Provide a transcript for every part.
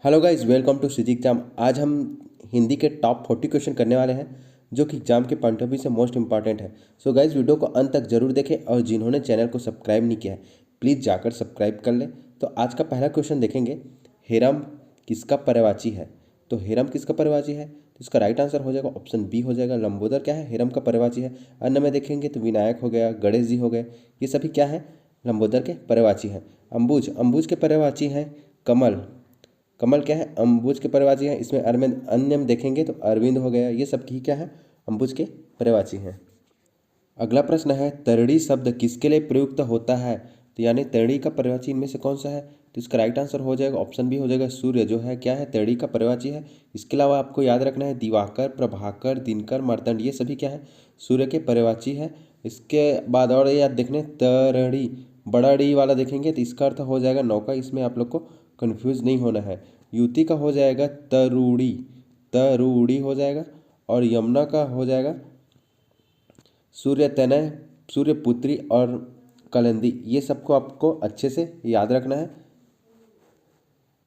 Hello guys, welcome to city exam. आज हम हिंदी के टॉप 40 क्वेश्चन करने वाले हैं जो कि एग्जाम के पॉइंट ऑफ व्यू से मोस्ट इंपॉर्टेंट है। सो गाइस, वीडियो को अंत तक जरूर देखें और जिन्होंने चैनल को सब्सक्राइब नहीं किया है प्लीज़ जाकर सब्सक्राइब कर लें। तो आज का पहला क्वेश्चन देखेंगे, हेरम किसका पर्यायवाची है? तो हेरम किसका पर्यायवाची है? तो इसका राइट आंसर हो जाएगा ऑप्शन बी हो जाएगा, लंबोदर क्या है, हेरम का पर्यायवाची है। अन्य में देखेंगे तो विनायक हो गया, गणेश जी हो गए, ये सभी क्या है, लंबोदर के पर्यायवाची हैं। अंबुज, अंबुज के पर्यायवाची हैं कमल, कमल क्या है, अंबुज के पर्यायवाची है। इसमें अरविंद, अन्य में देखेंगे तो अरविंद हो गया, ये सब की क्या है, अंबुज के पर्यायवाची हैं। अगला प्रश्न है, तरड़ी शब्द किसके लिए प्रयुक्त होता है? तो यानी तरड़ी का पर्यायवाची इनमें से कौन सा है? तो इसका राइट आंसर हो जाएगा ऑप्शन बी हो जाएगा, सूर्य जो है क्या है, तरड़ी का पर्यायवाची है। इसके अलावा आपको याद रखना है दिवाकर, प्रभाकर, दिनकर, मार्तंड, ये सभी क्या है, सूर्य के पर्यायवाची है। इसके बाद और याद देखने, तरड़ी बड़ा डी वाला देखेंगे तो इसका अर्थ हो जाएगा नौका, इसमें आप लोग को कन्फ्यूज नहीं होना है। युति का हो जाएगा तरूड़ी, तरूड़ी हो जाएगा। और यमुना का हो जाएगा सूर्य तनय, सूर्यपुत्री और कलंदी, ये सबको आपको अच्छे से याद रखना है।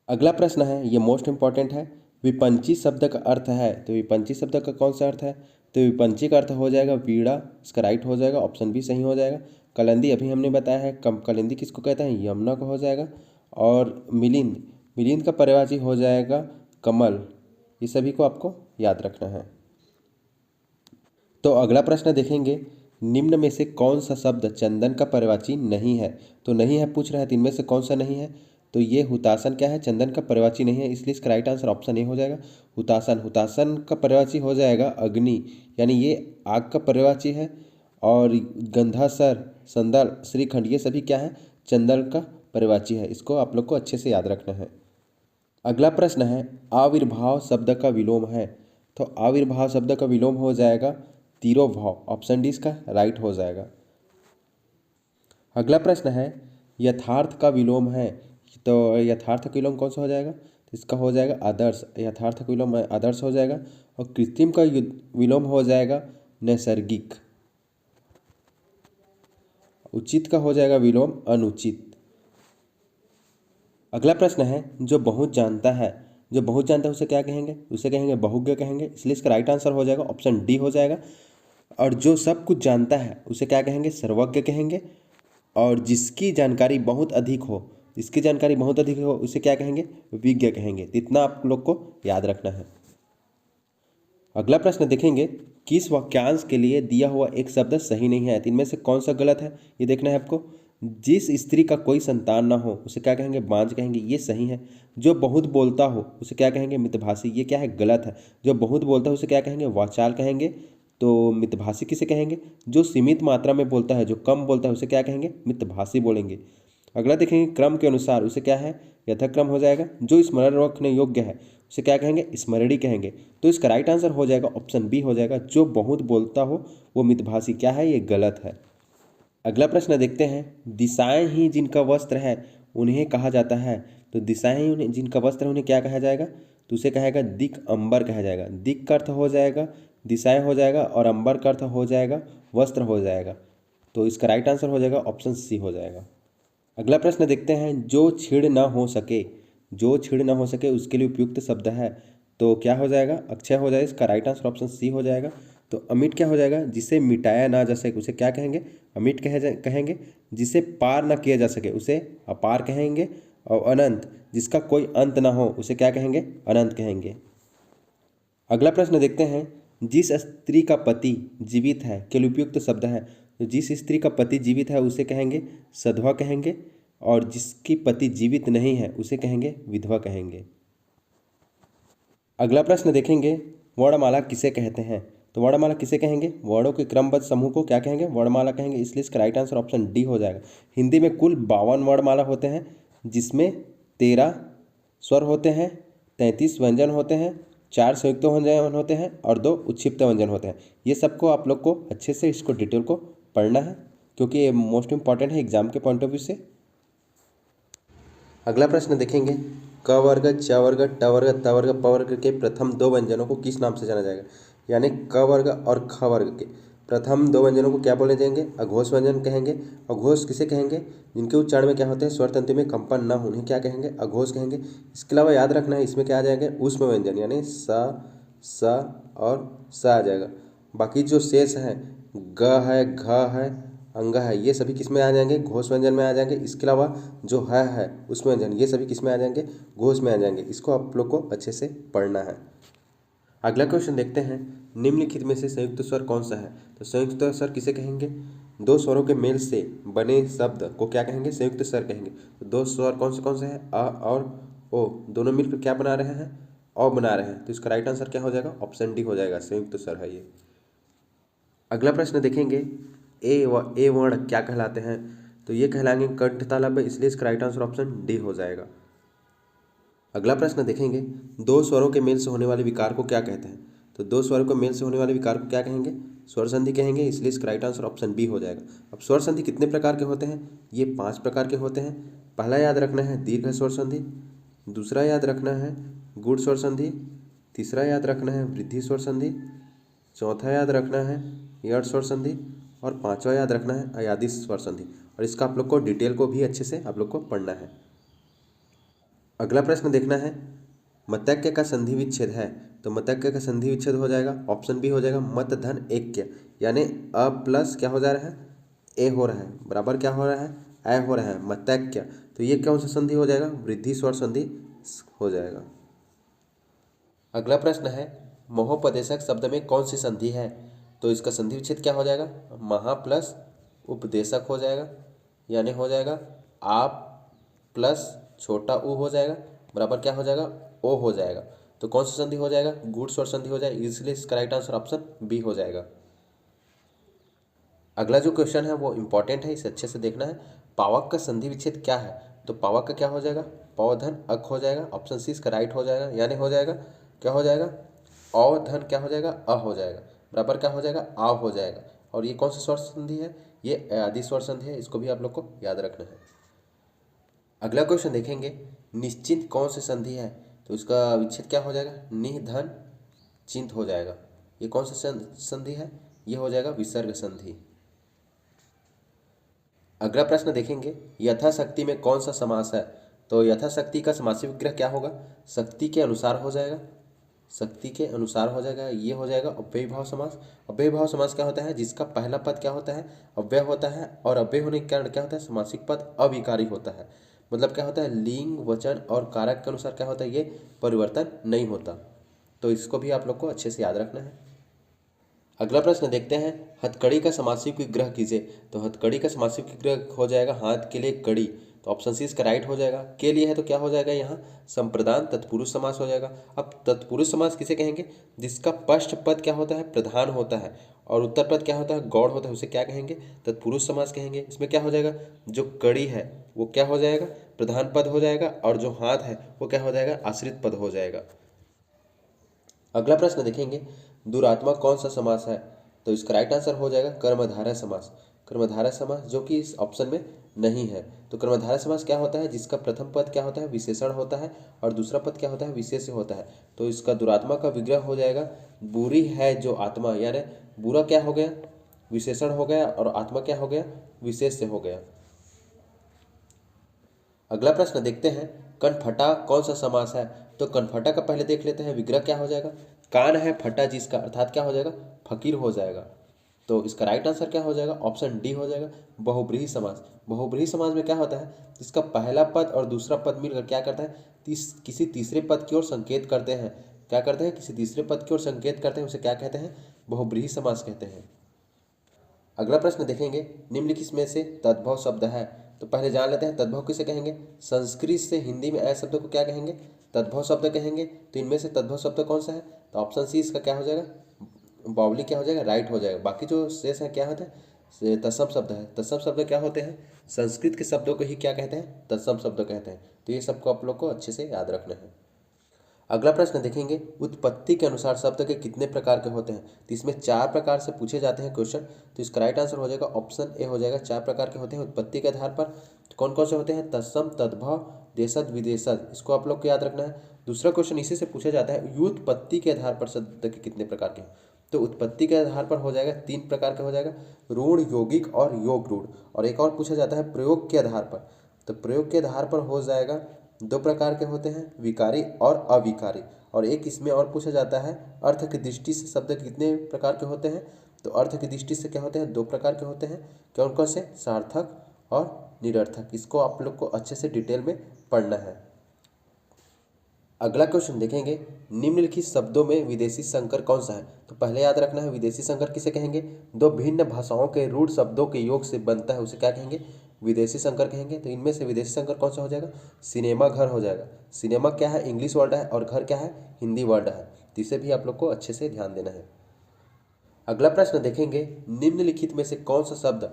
अगला प्रश्न है, ये मोस्ट इंपॉर्टेंट है, विपंची शब्द का अर्थ है। तो विपंची शब्द का कौन सा अर्थ है? तो विपंची का अर्थ हो जाएगा वीणा, इसका राइट हो जाएगा ऑप्शन बी सही हो जाएगा। कलंदी अभी हमने बताया है, कम कलिंदी किसको कहते हैं, यमुना को हो जाएगा। और मिलिंद, मिलिंद का पर्यायवाची हो जाएगा कमल, ये सभी को आपको याद रखना है। तो अगला प्रश्न देखेंगे, निम्न में से कौन सा शब्द चंदन का पर्यायवाची नहीं है? तो नहीं है पूछ रहा है, तो इनमें से कौन सा नहीं है? तो ये हुतासन क्या है, चंदन का पर्यायवाची नहीं है, इसलिए इसका राइट आंसर ऑप्शन ए हो जाएगा हुतासन। हुतासन का पर्यायवाची हो जाएगा अग्नि, यानी ये आग का पर्यायवाची है। और गंधासर, संदल, श्रीखंड, ये सभी क्या है, चंदन का पर्यायवाची है। इसको आप लोग को अच्छे से याद रखना है। अगला प्रश्न है, आविर्भाव शब्द का विलोम है। तो आविर्भाव शब्द का विलोम हो जाएगा तिरोभाव, ऑप्शन डी इसका राइट हो जाएगा। अगला प्रश्न है, यथार्थ का विलोम है। तो यथार्थ का विलोम कौन सा हो जाएगा? तो इसका हो जाएगा आदर्श, यथार्थ का विलोम आदर्श हो जाएगा। और कृत्रिम का विलोम हो जाएगा नैसर्गिक। उचित का हो जाएगा विलोम अनुचित। अगला प्रश्न है, जो बहुत जानता है, जो बहुत जानता है उसे क्या कहेंगे? उसे कहेंगे बहुज्ञ कहेंगे, इसलिए इसका राइट आंसर हो जाएगा ऑप्शन डी हो जाएगा। और जो सब कुछ जानता है उसे क्या कहेंगे? सर्वज्ञ कहेंगे। और जिसकी जानकारी बहुत अधिक हो, जिसकी जानकारी बहुत अधिक हो उसे क्या कहेंगे? विज्ञ कहेंगे। इतना आप लोग को याद रखना है। अगला प्रश्न देखेंगे, किस वाक्यांश के लिए दिया हुआ एक शब्द सही नहीं है? तो इनमें से कौन सा गलत है ये देखना है आपको। जिस स्त्री का कोई संतान ना हो उसे क्या कहेंगे? बांझ कहेंगे, ये सही है। जो बहुत बोलता हो उसे क्या कहेंगे? मितभाषी, ये क्या है? गलत है। जो बहुत बोलता है उसे क्या कहेंगे? वाचाल कहेंगे। तो मितभाषी किसे कहेंगे? जो सीमित मात्रा में बोलता है, जो कम बोलता है उसे क्या कहेंगे? मितभाषी बोलेंगे। अगला देखेंगे, क्रम के अनुसार उसे क्या है? यथाक्रम हो जाएगा। जो स्मरण रखने योग्य है उसे क्या कहेंगे? स्मरणी कहेंगे। तो इसका राइट आंसर हो जाएगा ऑप्शन बी हो जाएगा, जो बहुत बोलता हो वो मितभाषी क्या है, ये गलत है। अगला प्रश्न देखते हैं, दिशाएं ही जिनका वस्त्र है उन्हें कहा जाता है। तो दिशाएं ही उन्हें जिनका वस्त्र है उन्हें क्या कहा जाएगा? तो उसे कहेगा दिक अंबर कहा जाएगा। दिक का अर्थ हो जाएगा दिशाएं हो जाएगा, और अंबर का अर्थ हो जाएगा वस्त्र हो जाएगा। तो इसका राइट आंसर हो जाएगा ऑप्शन सी हो जाएगा। अगला प्रश्न देखते हैं, जो छीड़ ना हो सके, जो छीड़ ना हो सके उसके लिए उपयुक्त शब्द है। तो क्या हो जाएगा? अक्षय हो जाएगा, इसका राइट आंसर ऑप्शन सी हो जाएगा। तो अमिट क्या हो जाएगा? जिसे मिटाया ना जा सके उसे क्या कहेंगे? अमिट कहेंगे। जिसे पार ना किया जा सके उसे अपार कहेंगे। और अनंत, जिसका कोई अंत ना हो उसे क्या कहेंगे? अनंत कहेंगे। अगला प्रश्न देखते हैं, जिस स्त्री का पति जीवित है के लिए उपयुक्त शब्द है। तो जिस स्त्री का पति जीवित है उसे कहेंगे सधवा कहेंगे। और जिसकी पति जीवित नहीं है उसे कहेंगे विधवा कहेंगे। अगला प्रश्न देखेंगे, वर्णमाला किसे कहते हैं? तो वर्णमाला किसे कहेंगे? वर्णों के क्रमबद्ध समूह को क्या कहेंगे? वर्णमाला कहेंगे, इसलिए इसका राइट आंसर ऑप्शन डी हो जाएगा। हिंदी में कुल 52 वर्णमाला होते हैं, जिसमें 13 स्वर होते हैं, 33 व्यंजन होते हैं, 4 संयुक्त व्यंजन होते हैं और 2 उच्छिष्ट व्यंजन होते हैं। ये सबको आप लोग को अच्छे से इसको डिटेल को पढ़ना है, क्योंकि ये मोस्ट इंपॉर्टेंट है एग्जाम के पॉइंट ऑफ व्यू से। अगला प्रश्न देखेंगे, क वर्ग, च वर्ग, ट वर्ग, त वर्ग, प वर्ग के प्रथम 2 व्यंजनों को किस नाम से जाना जाएगा? यानी क वर्ग और ख वर्ग के प्रथम दो व्यंजनों को क्या बोले जाएंगे? अघोष व्यंजन कहेंगे। अघोष किसे कहेंगे? जिनके उच्चारण में क्या होते हैं, स्वर तंतु में कंपन ना हो, उन्हें क्या कहेंगे? अघोष कहेंगे। इसके अलावा याद रखना है, इसमें क्या आ जाएंगे? ऊष्म व्यंजन, यानी स और स आ जाएगा। बाकी जो शेष है, ग है, घ है, अंग है, ये सभी किस में आ जाएंगे? घोष व्यंजन में आ जाएंगे। इसके अलावा जो है उस व्यंजन, ये सभी किस में आ जाएंगे? घोष में आ जाएंगे। इसको आप लोग को अच्छे से पढ़ना है। अगला क्वेश्चन देखते हैं, निम्नलिखित में से संयुक्त स्वर कौन सा है? तो संयुक्त स्वर किसे कहेंगे? दो स्वरों के मेल से बने शब्द को क्या कहेंगे? संयुक्त स्वर कहेंगे। तो दो स्वर कौन से हैं? अ और ओ, दोनों मिलकर क्या बना रहे हैं? अ बना रहे हैं। तो इसका राइट आंसर क्या हो जाएगा? ऑप्शन डी हो जाएगा, संयुक्त स्वर है ये। अगला प्रश्न देखेंगे, ए वर्ण क्या कहलाते हैं? तो ये कहलाएंगे कंठ तालव्य, इसलिए इसका राइट आंसर ऑप्शन डी हो जाएगा। अगला प्रश्न देखेंगे, दो स्वरों के मेल से होने वाले विकार को क्या कहते हैं? तो दो स्वरों के मेल से होने वाले विकार को क्या कहेंगे? स्वर संधि कहेंगे, इसलिए इसका राइट आंसर ऑप्शन बी हो जाएगा। अब स्वर संधि कितने प्रकार के होते हैं? ये 5 प्रकार के होते हैं। पहला याद रखना है दीर्घ स्वर संधि, दूसरा याद रखना है गुण स्वर संधि, तीसरा याद रखना है वृद्धि स्वर संधि, चौथा याद रखना है यड़ स्वर संधि, और पांचवा याद रखना है अयादि स्वर संधि। और इसका आप लोग को डिटेल को भी अच्छे से आप लोग को पढ़ना है। अगला प्रश्न देखना है, मतज्ञ का संधि विच्छेद है। तो मतज्ञ का संधि विच्छेद हो जाएगा, ऑप्शन बी हो जाएगा मत धन ऐक्य, यानी अ प्लस क्या हो जा रहा है? ए हो रहा है, बराबर क्या हो रहा है? ए हो रहा है, मतज्ञ। तो ये कौन सा संधि हो जाएगा? वृद्धि स्वर संधि हो जाएगा। अगला प्रश्न है, महोपदेशक शब्द में कौन सी संधि है? तो इसका संधि विच्छेद क्या हो जाएगा? महा प्लस उपदेशक हो जाएगा, यानी हो जाएगा आप प्लस छोटा ऊ हो जाएगा, बराबर क्या हो जाएगा? ओ हो जाएगा। तो कौन सा संधि हो जाएगा? गुण स्वर संधि हो जाएगा, इसलिए इसका राइट आंसर ऑप्शन बी हो जाएगा। अगला जो क्वेश्चन है वो इंपॉर्टेंट है, इसे अच्छे से देखना है। पावक का संधि विच्छेद क्या है? तो पावक का क्या हो जाएगा? पौधन अक हो जाएगा, ऑप्शन सी इसका राइट हो जाएगा, यानी हो जाएगा क्या हो जाएगा? औधन क्या हो जाएगा? अ हो जाएगा, बराबर क्या हो जाएगा? आ हो जाएगा। और ये कौन सा स्वर संधि है? ये अयादि स्वर संधि है, इसको भी आप लोग को याद रखना है। अगला क्वेश्चन देखेंगे, निश्चिंत कौन सी संधि है? तो इसका विच्छेद क्या हो जाएगा? निह धन चिंत हो जाएगा। ये कौन सा संधि है? ये हो जाएगा विसर्ग संधि। अगला प्रश्न देखेंगे, यथाशक्ति में कौन सा समास है? तो यथाशक्ति का समासी विग्रह क्या होगा? शक्ति के अनुसार हो जाएगा, शक्ति के अनुसार हो जाएगा। ये हो जाएगा अव्ययी भाव समास। अव्ययी भाव समास क्या होता है? जिसका पहला पद क्या होता है? अव्यय होता है, और अव्यय होने के कारण क्या होता है? समासिक पद अविकारी होता है। मतलब क्या होता है? लिंग वचन और कारक के अनुसार क्या होता है? ये परिवर्तन नहीं होता। तो इसको भी आप लोग को अच्छे से याद रखना है। अगला प्रश्न देखते हैं, हथकड़ी का समासिक विग्रह कीजिए। तो हथकड़ी का समासिक विग्रह हो जाएगा हाथ के लिए कड़ी, तो ऑप्शन सी इसका राइट हो जाएगा। के लिए है तो क्या हो जाएगा? यहाँ संप्रदान तत्पुरुष समास हो जाएगा। अब तत्पुरुष समास किसे कहेंगे? जिसका पश्च पद क्या होता है? प्रधान होता है, और उत्तर पद क्या होता है? गौड़ होता है, उसे क्या कहेंगे? तत्पुरुष समास कहेंगे। इसमें क्या हो जाएगा? जो कड़ी है वो क्या हो जाएगा? प्रधान पद हो जाएगा, और जो हाथ है वो क्या हो जाएगा? आश्रित पद हो जाएगा। अगला प्रश्न देखेंगे, दुरात्मक कौन सा समास है? तो इसका राइट आंसर हो जाएगा कर्मधारय समास। कर्मधारय समास जो कि इस ऑप्शन में नहीं है। तो कर्मधारय समास क्या होता है? जिसका प्रथम पद क्या होता है? विशेषण होता है, और दूसरा पद क्या होता है? विशेष्य होता है। तो इसका दुरात्मक का विग्रह हो जाएगा बुरी है जो आत्मा, यानी बुरा क्या हो गया? विशेषण हो गया, और आत्मा क्या हो गया? विशेष्य हो गया। अगला प्रश्न देखते हैं, कनफटा कौन सा समास है? तो कनफटा का पहले देख लेते हैं, विग्रह क्या हो जाएगा? कान है फटा जिसका, अर्थात क्या हो जाएगा? फकीर हो जाएगा। तो इसका राइट आंसर क्या हो जाएगा? ऑप्शन डी हो जाएगा, बहुब्रीहि समास। बहुब्रीहि समास में क्या होता है? जिसका पहला पद और दूसरा पद मिलकर क्या करता है? किसी तीसरे पद की ओर संकेत करते हैं। क्या करते हैं? किसी तीसरे पद की ओर संकेत करते हैं, उसे क्या कहते हैं? बहुब्रीहि समास कहते हैं। अगला प्रश्न देखेंगे, निम्नलिखित में से तद्भव शब्द है। तो पहले जान लेते हैं तद्भव किसे कहेंगे। संस्कृत से हिंदी में ऐसे शब्द को क्या कहेंगे? तद्भव शब्द कहेंगे। तो इनमें से तद्भव शब्द कौन सा है? तो ऑप्शन सी इसका क्या हो जाएगा? बावली क्या हो जाएगा? राइट हो जाएगा। बाकी जो शेष है क्या होता है? तत्सम शब्द है। तत्सम शब्द क्या होते हैं? संस्कृत के शब्दों को ही क्या कहते हैं? तत्सम शब्द कहते हैं। तो ये सबको आप लोग को अच्छे से याद रखना है। अगला प्रश्न देखेंगे, उत्पत्ति के अनुसार शब्द के कितने प्रकार के होते हैं? तो इसमें 4 प्रकार से पूछे जाते हैं क्वेश्चन। तो इसका राइट आंसर हो जाएगा ऑप्शन ए हो जाएगा। 4 प्रकार के होते हैं उत्पत्ति के आधार पर। कौन कौन से होते हैं? तत्सम, तद्भव, देशज, विदेशज। इसको आप लोग को याद रखना है। दूसरा क्वेश्चन इसी से पूछा जाता है, व्युत्पत्ति के आधार पर शब्द के कितने प्रकार के हैं? तो उत्पत्ति के आधार पर हो जाएगा 3 प्रकार का हो जाएगा, रूढ़, यौगिक और योग रूढ़। और एक और पूछा जाता है प्रयोग के आधार पर, तो प्रयोग के आधार पर हो जाएगा 2 प्रकार के होते हैं, विकारी और अविकारी। और एक इसमें और पूछा जाता है अर्थ की दृष्टि से शब्द कितने प्रकार के होते हैं, तो अर्थ की दृष्टि से क्या होते हैं, 2 प्रकार के होते हैं। कौन कौन से, सार्थक और निरर्थक। इसको आप लोग को अच्छे से डिटेल में पढ़ना है। अगला क्वेश्चन देखेंगे, निम्नलिखित शब्दों में विदेशी संकर कौन सा है। तो पहले याद रखना है विदेशी संकर किसे कहेंगे, 2 भिन्न भाषाओं के रूढ़ शब्दों के योग से बनता है, उसे क्या कहेंगे, विदेशी संकर कहेंगे। तो इनमें से विदेशी संकर कौन सा हो जाएगा, सिनेमा घर हो जाएगा। सिनेमा क्या है, इंग्लिश वर्ड है, और घर क्या है, हिंदी वर्ड है। तो इसे भी आप लोग को अच्छे से ध्यान देना है। अगला प्रश्न देखेंगे, निम्नलिखित में से कौन सा शब्द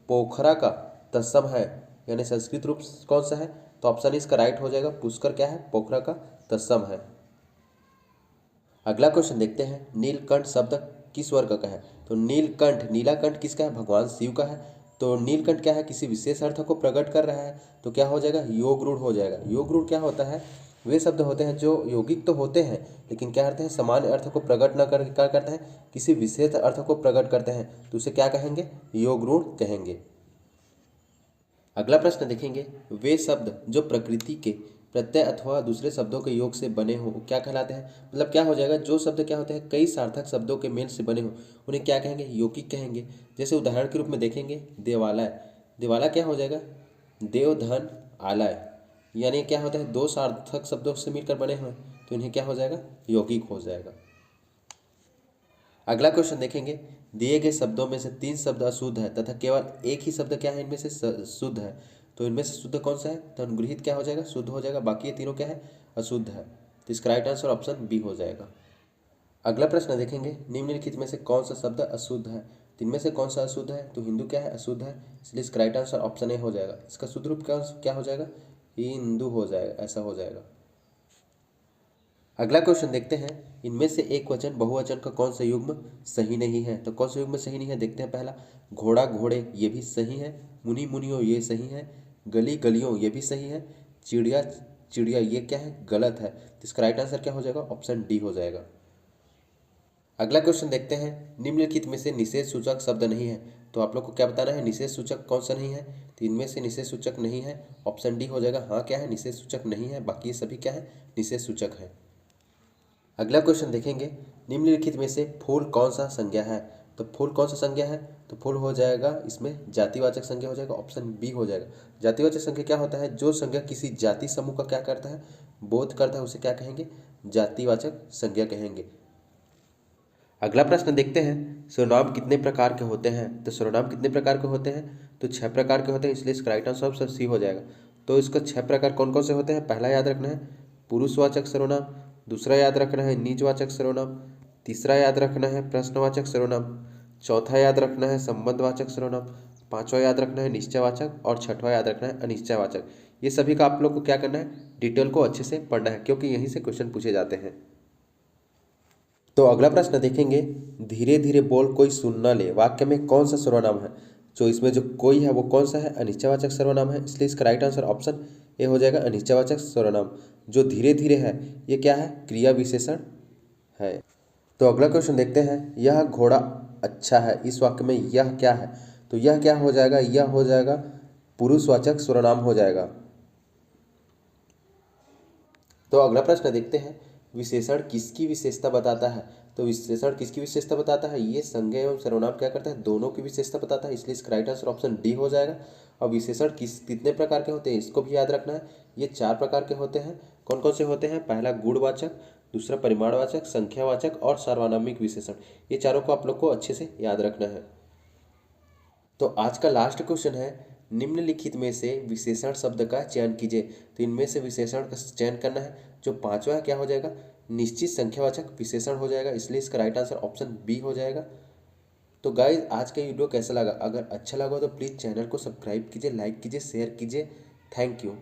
पोखरा का तत्सम है, यानी संस्कृत रूप कौन सा है। तो ऑप्शन इसका राइट हो जाएगा, पुष्कर क्या है, पोखरा का तत्सम है। अगला क्वेश्चन देखते हैं, नीलकंठ शब्द किस वर्ग का है। तो नीलकंठ, नीलाकंठ किसका है, भगवान शिव का है। तो नीलकंठ क्या है, किसी विशेष अर्थ को प्रकट कर रहा है, तो क्या हो जाएगा, योग रूढ़ हो जाएगा। योग रूढ़ क्या होता है, वे शब्द होते हैं जो यौगिक तो होते हैं लेकिन क्या करते हैं, सामान्य अर्थ को प्रकट न कर क्या करते हैं, किसी विशेष अर्थ को प्रकट करते हैं, तो उसे क्या कहेंगे, योग रूढ़ कहेंगे। अगला प्रश्न देखेंगे, वे शब्द जो प्रकृति के प्रत्यय अथवा दूसरे शब्दों के योग से बने हो क्या कहलाते हैं। मतलब क्या हो जाएगा, जो शब्द क्या होते हैं कई सार्थक शब्दों के मेल से बने हो उन्हें क्या कहेंगे, यौगिक कहेंगे। जैसे उदाहरण के रूप में देखेंगे, देवालय, देवालय क्या हो जाएगा, देव धन आलय, यानी क्या होता है 2 सार्थक शब्दों से मिलकर बने हुए, तो इन्हें क्या हो जाएगा, यौगिक हो जाएगा। अगला क्वेश्चन देखेंगे, दिए गए शब्दों में से 3 शब्द अशुद्ध है तथा केवल एक ही शब्द क्या है इनमें से शुद्ध है। तो इनमें से शुद्ध कौन सा है, तो अनुगृहीत क्या हो जाएगा, शुद्ध हो जाएगा, बाकी ये तीनों क्या है, अशुद्ध है। तो इसका राइट आंसर ऑप्शन बी हो जाएगा। अगला प्रश्न देखेंगे, निम्नलिखित में से कौन सा शब्द अशुद्ध है। तो इनमें से कौन सा अशुद्ध है, तो हिंदू क्या है, अशुद्ध है, इसलिए इसका राइट आंसर ऑप्शन ए हो जाएगा। इसका शुद्ध रूप क्या हो जाएगा, हिंदू हो जाएगा, ऐसा हो जाएगा। अगला क्वेश्चन देखते हैं, इनमें से एक वचन बहुवचन का कौन सा युग्म सही नहीं है। तो कौन सा युग्म सही नहीं है देखते हैं। पहला, घोड़ा घोड़े, ये भी सही है। मुनि मुनियों, ये सही है। गली गलियों, ये भी सही है। चिड़िया चिड़िया, ये क्या है, गलत है। तो इसका राइट आंसर क्या हो जाएगा, ऑप्शन डी हो जाएगा। अगला क्वेश्चन देखते हैं, निम्नलिखित में से निषेध सूचक शब्द नहीं है। तो आप लोग को क्या बताना है, निषेध सूचक कौन सा नहीं है। तो इनमें से निषेध सूचक नहीं है, ऑप्शन डी हो जाएगा। हाँ क्या है, निषेध सूचक नहीं है, बाकी ये सभी क्या है, निषेध सूचक है। अगला क्वेश्चन देखेंगे, निम्नलिखित में से फूल कौन सा संज्ञा है। तो फूल कौन सा संज्ञा है, तो फूल हो जाएगा इसमें जातिवाचक संज्ञा हो जाएगा, ऑप्शन बी हो जाएगा। जातिवाचक संज्ञा क्या होता है, जो संज्ञा किसी जाति समूह का क्या करता है, बोध करता है, उसे क्या कहेंगे, जातिवाचक संज्ञा कहेंगे। अगला प्रश्न देखते हैं, सर्वनाम कितने प्रकार के होते हैं। तो सर्वनाम कितने प्रकार के होते हैं, तो 6 प्रकार के होते हैं, इसलिए इसका राइट आंसर ऑप्शन सी हो जाएगा। तो इसका 6 प्रकार कौन कौन से होते हैं। पहला याद रखना है पुरुषवाचक सर्वनाम, दूसरा याद रखना है निजवाचक सर्वनाम, तीसरा याद रखना है प्रश्नवाचक सर्वनाम, चौथा याद रखना है संबंधवाचक सर्वनाम, पांचवा याद रखना है निश्चयवाचक, और छठवां याद रखना है अनिश्चयवाचक। ये सभी का आप लोग को क्या करना है, डिटेल को अच्छे से पढ़ना है, क्योंकि यहीं से क्वेश्चन पूछे जाते हैं। तो अगला प्रश्न देखेंगे, धीरे धीरे बोल कोई सुन न ले, वाक्य में कौन सा सर्वनाम है। तो इसमें जो कोई है वो कौन सा है, अनिश्चयवाचक सर्वनाम है, इसलिए इसका राइट आंसर ऑप्शन ए हो जाएगा, अनिश्चयवाचक सर्वनाम। जो धीरे धीरे है ये क्या है, क्रिया विशेषण है। तो अगला क्वेश्चन देखते हैं, यह घोड़ा अच्छा है, इस वाक्य में यह क्या है। तो यह क्या हो जाएगा, यह हो जाएगा पुरुषवाचक सर्वनाम हो जाएगा। तो अगला प्रश्न देखते हैं, विशेषण किसकी विशेषता बताता है। तो विशेषण किसकी विशेषता बताता है, ये संज्ञा एवं सर्वनाम क्या करता है, दोनों की विशेषता बताता है, इसलिए इसका राइट आंसर ऑप्शन डी हो जाएगा। और विशेषण कितने प्रकार के होते हैं, इसको भी याद रखना है। ये 4 प्रकार के होते हैं। कौन कौन से होते हैं, पहला गुणवाचक, दूसरा परिमाणवाचक, संख्यावाचक और सार्वनामिक विशेषण। ये चारों को आप लोग को अच्छे से याद रखना है। तो आज का लास्ट क्वेश्चन है, निम्नलिखित में से विशेषण शब्द का चयन कीजिए। तो इनमें से विशेषण का चयन करना है। जो 5वां है क्या हो जाएगा, निश्चित संख्यावाचक विशेषण हो जाएगा, इसलिए इसका राइट आंसर ऑप्शन बी हो जाएगा। तो गाइज आज का वीडियो कैसा लगा, अगर अच्छा लगा तो प्लीज़ चैनल को सब्सक्राइब कीजिए, लाइक कीजिए, शेयर कीजिए। Thank you.